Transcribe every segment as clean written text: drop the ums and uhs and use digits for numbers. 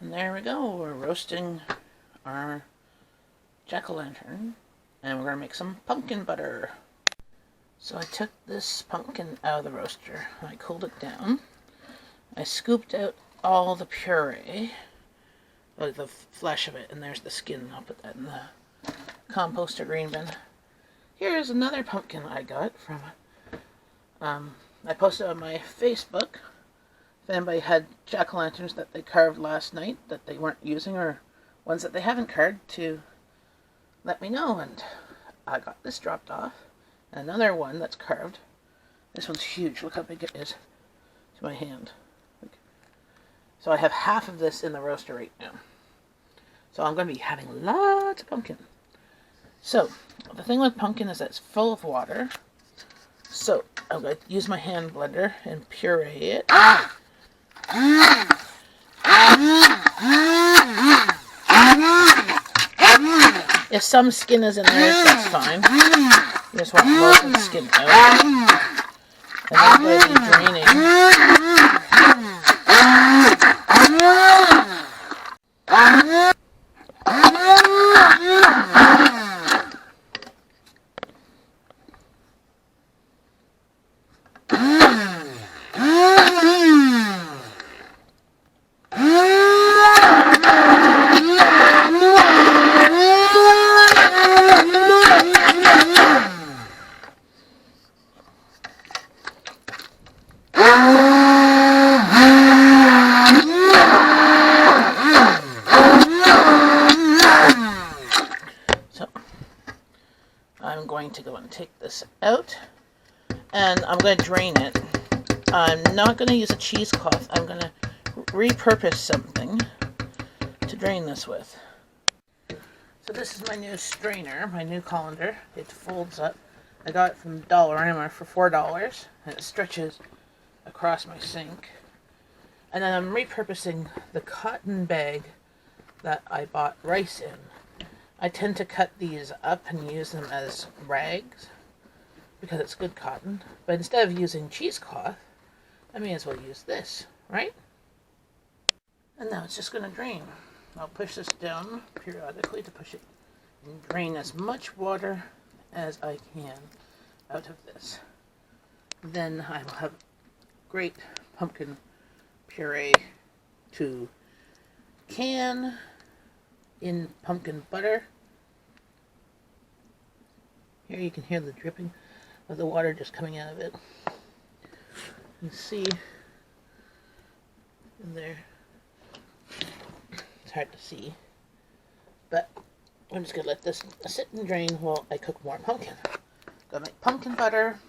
And there we go, we're roasting our jack-o'-lantern, and we're going to make some pumpkin butter. So I took this pumpkin out of the roaster, I cooled it down, I scooped out all the puree, like the flesh of it, and there's the skin. I'll put that in the compost or green bin. Here's another pumpkin I got from, I posted on my Facebook. If anybody had jack-o'-lanterns that they carved last night that they weren't using, or ones that they haven't carved, to let me know. And I got this dropped off. And another one that's carved. This one's huge. Look how big it is to my hand. So I have half of this in the roaster right now. So I'm going to be having lots of pumpkin. So the thing with pumpkin is that it's full of water. So I'm going to use my hand blender and puree it. If some skin is in there, that's fine. You just want most of the skin out. And then I'm going to be draining. So I'm going to go and take this out, and I'm going to drain it. I'm not going to use a cheesecloth. I'm going to repurpose something to drain this with. So this is my new strainer, my new colander. It folds up. I got it from Dollarama for $4, and it stretches across my sink. And then I'm repurposing the cotton bag that I bought rice in. I tend to cut these up and use them as rags because it's good cotton. But instead of using cheesecloth, I may as well use this, right? And now it's just going to drain. I'll push this down periodically to push it and drain as much water as I can out of this. Then I will have great pumpkin puree to can in pumpkin butter. Here you can hear the dripping of the water just coming out of it. You can see in there. It's hard to see, but I'm just gonna let this sit and drain while I cook more pumpkin. Gonna make pumpkin butter.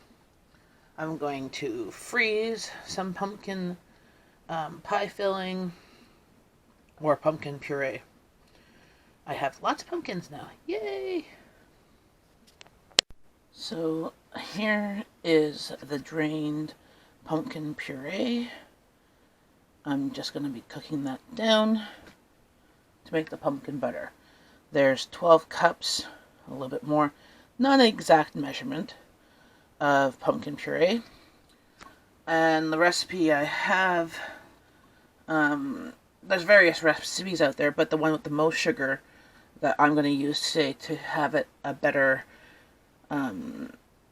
I'm going to freeze some pumpkin pie filling or pumpkin puree. I have lots of pumpkins now. Yay! So here is the drained pumpkin puree. I'm just going to be cooking that down to make the pumpkin butter. There's 12 cups, a little bit more, not an exact measurement, of pumpkin puree. And the recipe I have, there's various recipes out there, but the one with the most sugar that I'm going to use today to have it a better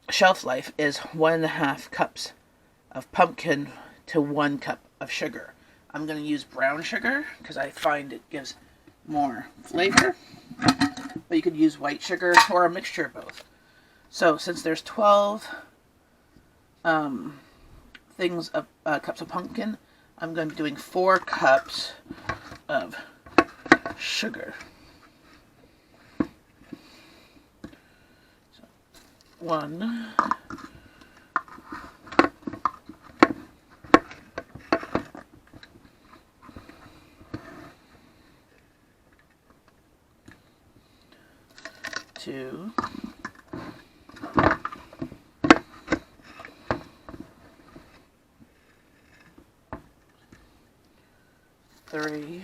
shelf life is 1.5 cups of pumpkin to 1 cup of sugar. I'm going to use brown sugar because I find it gives more flavor, but you could use white sugar or a mixture of both. So since there's 12 things of cups of pumpkin, I'm going to be doing 4 cups of sugar. So 1, 2, 3,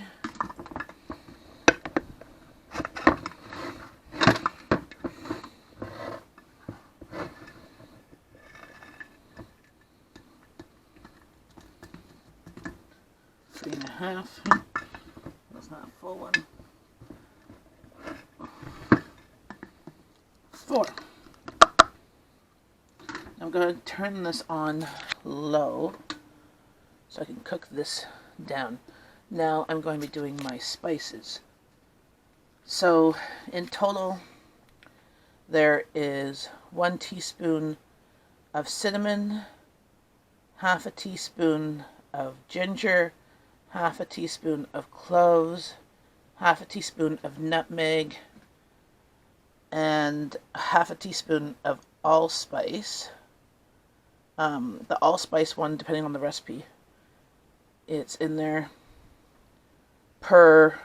3.5, not a full one. 4. I'm going to turn this on low so I can cook this down. Now I'm going to be doing my spices. So in total there is 1 teaspoon of cinnamon, half a teaspoon of ginger, half a teaspoon of cloves, half a teaspoon of nutmeg, and half a teaspoon of allspice. The allspice one, depending on the recipe, it's in there per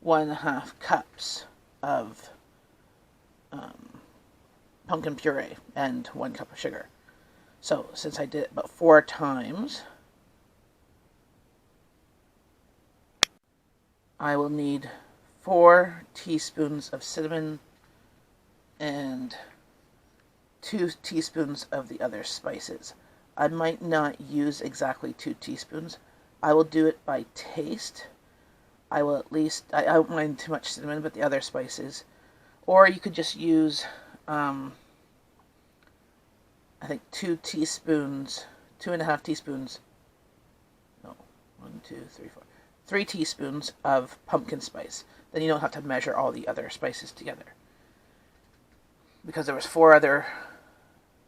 1.5 cups of pumpkin puree and 1 cup of sugar. So since I did it about 4 times, I will need 4 teaspoons of cinnamon and 2 teaspoons of the other spices. I might not use exactly 2 teaspoons. I will do it by taste. I will at least, I don't mind too much cinnamon, but the other spices. Or you could just use, I think 2 teaspoons, 2.5 teaspoons, no, 1, 2, 3, 4, 3 teaspoons of pumpkin spice. Then you don't have to measure all the other spices together. Because there was 4 other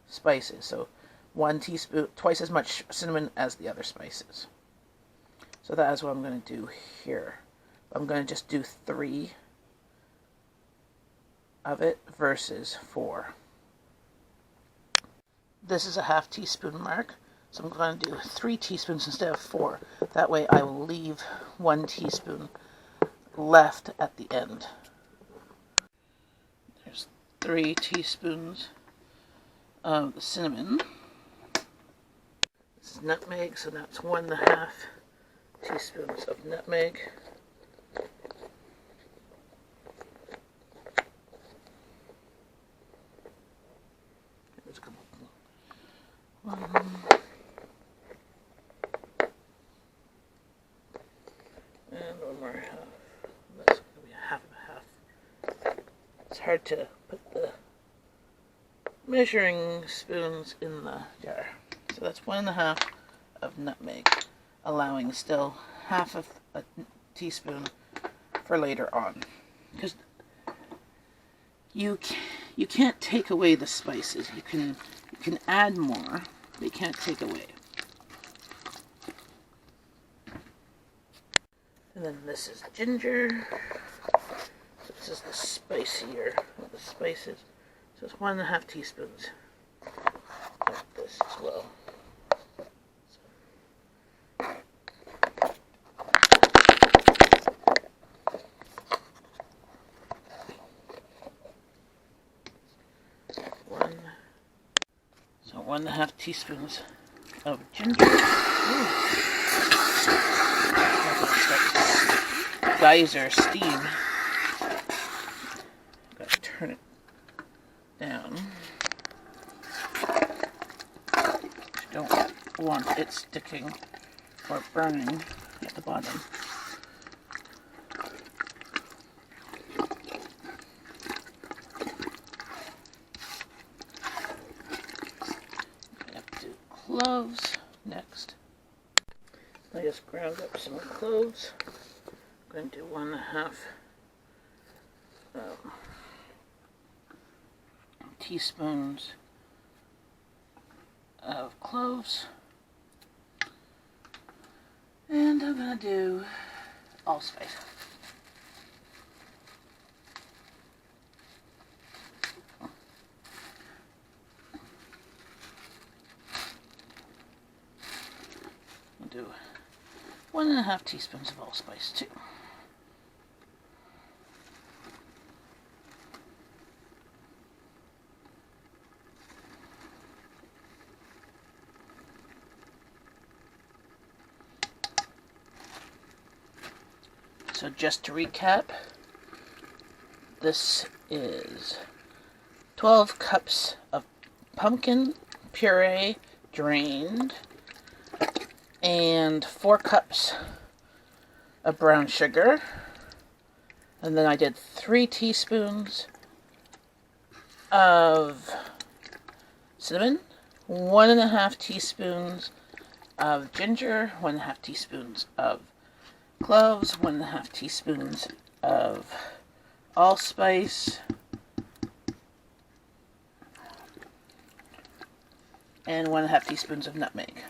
spices, so 1 teaspoon, twice as much cinnamon as the other spices. So that is what I'm going to do here. I'm going to just do 3 of it versus 4. This is a half teaspoon mark, so I'm going to do 3 teaspoons instead of 4. That way I will leave 1 teaspoon left at the end. There's 3 teaspoons of the cinnamon. This is nutmeg, so that's 1.5 teaspoons of nutmeg. There's a couple. 1. And 1 more half. That's going to be a half of a half. It's hard to put the measuring spoons in the jar. So that's 1.5 of nutmeg, allowing still half of a teaspoon for later on. Because you can't take away the spices. You can add more, but you can't take away. And then this is ginger. So this is the spicier of the spices. So it's 1.5 teaspoons of this as well. So 1.5 teaspoons of ginger. Geyser steam. Gotta turn it down. You don't want it sticking or burning at the bottom. I have to do cloves next. I just ground up some cloves. I'm going to do 1.5 teaspoons of cloves, and I'm going to do allspice. I'll do 1.5 teaspoons of allspice too. So just to recap, this is 12 cups of pumpkin puree drained, and 4 cups of brown sugar. And then I did 3 teaspoons of cinnamon, 1.5 teaspoons of ginger, 1.5 teaspoons of cloves, 1.5 teaspoons of allspice, and 1.5 teaspoons of nutmeg.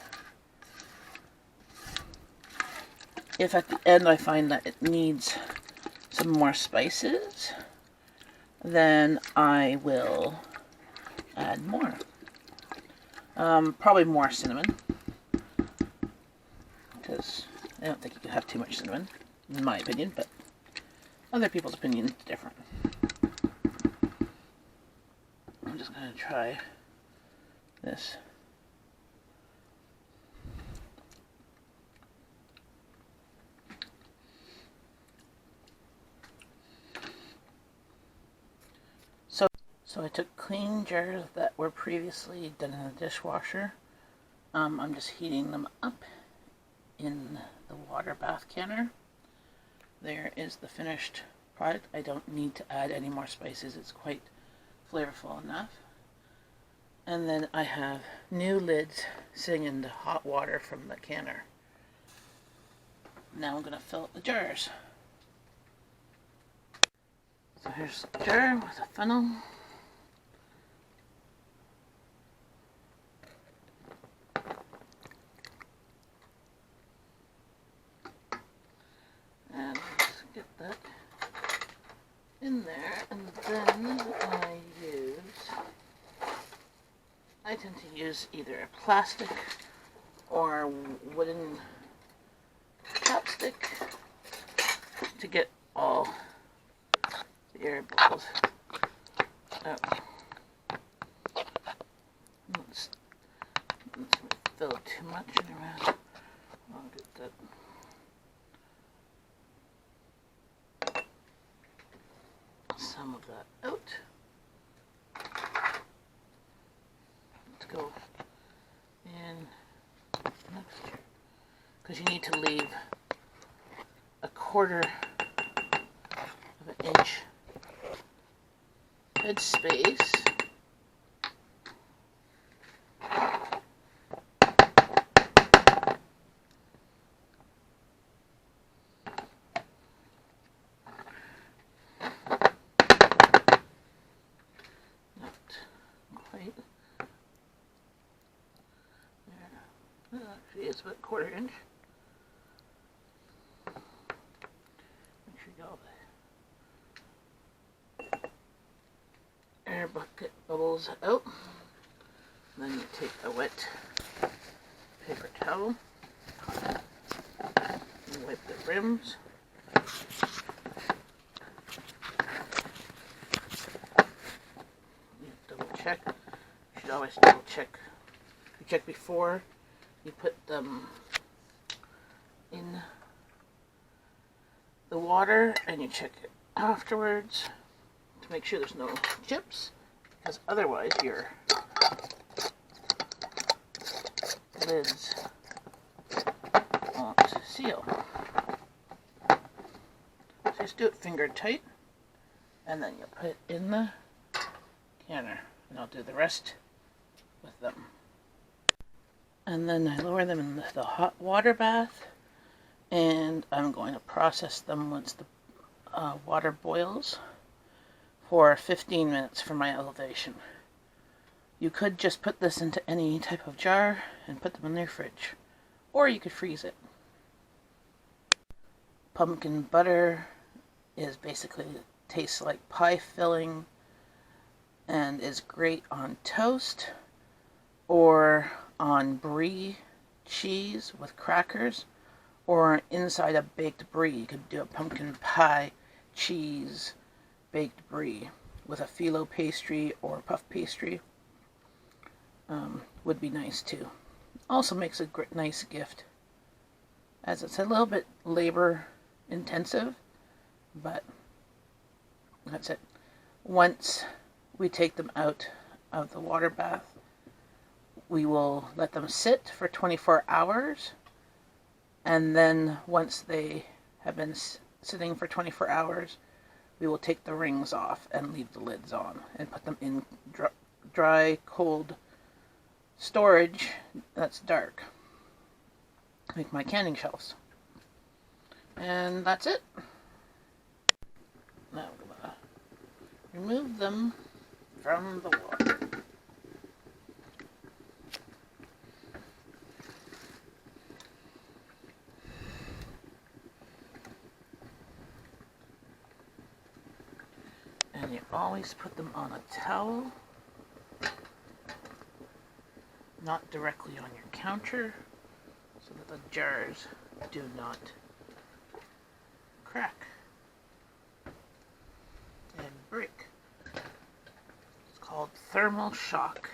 If at the end I find that it needs some more spices, then I will add more. Probably more cinnamon, because I don't think you can have too much cinnamon, in my opinion, but other people's opinion is different. I'm just going to try this. So I took clean jars that were previously done in the dishwasher. I'm just heating them up in the water bath canner. There is the finished product. I don't need to add any more spices. It's quite flavorful enough. And then I have new lids sitting in the hot water from the canner. Now I'm going to fill up the jars. So here's the jar with a funnel. And let's get that in there, and then I tend to use either a plastic or wooden chopstick to get all the air bubbles out. Let's fill too much in around. I'll get that. Some of that out. Let's go in next year, because you need to leave a 1/4 of an inch head space. Actually, it's about 1/4 inch. Make sure you get all the air bucket bubbles out. Then you take a wet paper towel and wipe the rims. You double check. You should always double check. You check before you put them in the water, and you check it afterwards to make sure there's no chips, because otherwise your lids won't seal. So just do it finger tight, and then you'll put it in the canner, and I'll do the rest with them. And then I lower them in the hot water bath, and I'm going to process them once the water boils for 15 minutes for my elevation. You could just put this into any type of jar and put them in your fridge, or you could freeze it. Pumpkin butter is basically, tastes like pie filling and is great on toast or on brie cheese with crackers, or inside a baked brie. You could do a pumpkin pie cheese baked brie with a phyllo pastry or puff pastry. Would be nice too. Also makes a nice gift, as it's a little bit labor intensive, but that's it. Once we take them out of the water bath, we will let them sit for 24 hours, and then once they have been sitting for 24 hours, we will take the rings off and leave the lids on and put them in dry, cold storage that's dark. Make my canning shelves. And that's it. Now I'm going to remove them from the water. And you always put them on a towel, not directly on your counter, so that the jars do not crack and break. It's called thermal shock.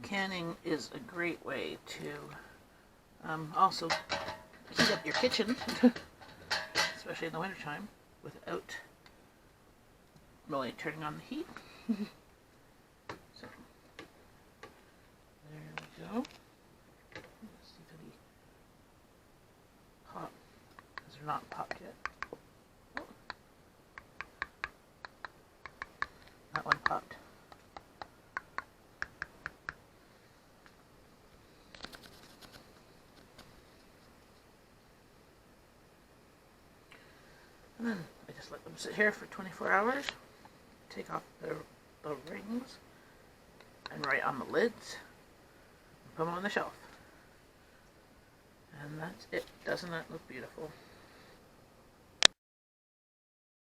Canning is a great way to also heat up your kitchen, especially in the wintertime, without really turning on the heat. So, there we go. Let's see if any pop, because they're not popped yet. Oh. That one popped. And then I just let them sit here for 24 hours, take off the rings, and write on the lids, and put them on the shelf. And that's it. Doesn't that look beautiful?